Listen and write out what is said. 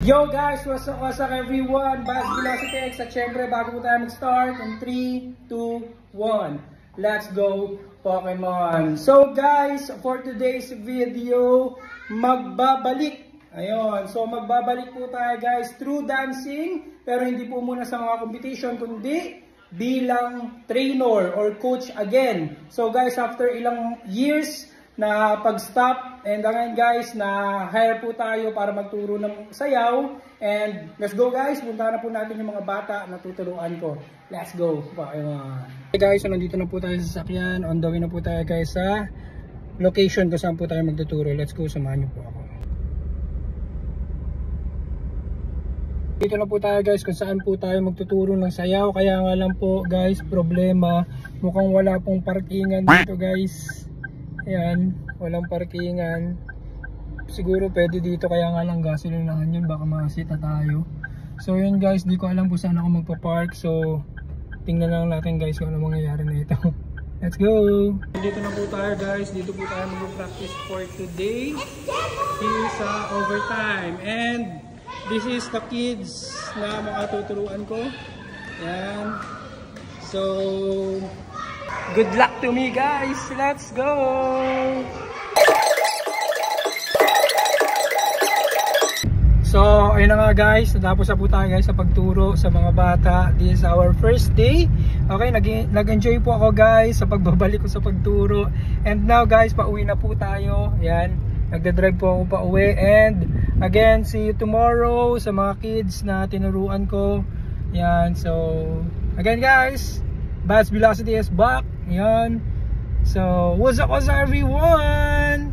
Yo guys, what's up everyone? Buzz Velocity X at syempre bago po tayo mag-start in 3, 2, 1. Let's go Pokemon! So guys, for today's video, magbabalik. Ayun, so magbabalik po tayo guys through dancing, pero hindi po muna sa mga competition kundi bilang trainer or coach again. So guys, after ilang years na pag-stop, and ngayon guys, na hire po tayo para magturo ng sayaw. And let's go guys, punta na po natin yung mga bata na tuturuan ko. Let's go! Okay guys, so nandito na po tayo sa sasakyan. On the way na po tayo guys sa location kung saan po tayo magtuturo. Let's go, samahan niyo po ako. Dito na po tayo guys kung saan po tayo magtuturo ng sayaw. Kaya nga lang po guys, problema, mukhang wala pong parkingan dito guys. Ayan, walang parkingan. Siguro pwede dito, kaya nga lang gasolinahan yun, baka makasita tayo. So yun guys, di ko alam kung saan ako magpa-park. So tingnan lang natin guys kung ano mangyayari na ito. Let's go! Dito na po tayo guys, dito po tayo mag-practice for today. Here sa overtime. And this is the kids na makatuturuan ko. Ayan. So good luck to me guys! Let's go! So ayun na nga guys, natapos na po tayo guys sa pagturo sa mga bata. This is our first day. Okay, nag-enjoy po ako guys sa pagbabalik ko sa pagturo. And now guys, pauwi na po tayo. Yan, nagdadrive po ako pauwi. And again, see you tomorrow sa mga kids na tinuruan ko. Yan, so again guys, Buzz Velocity is back. Yan. So, what's up everyone?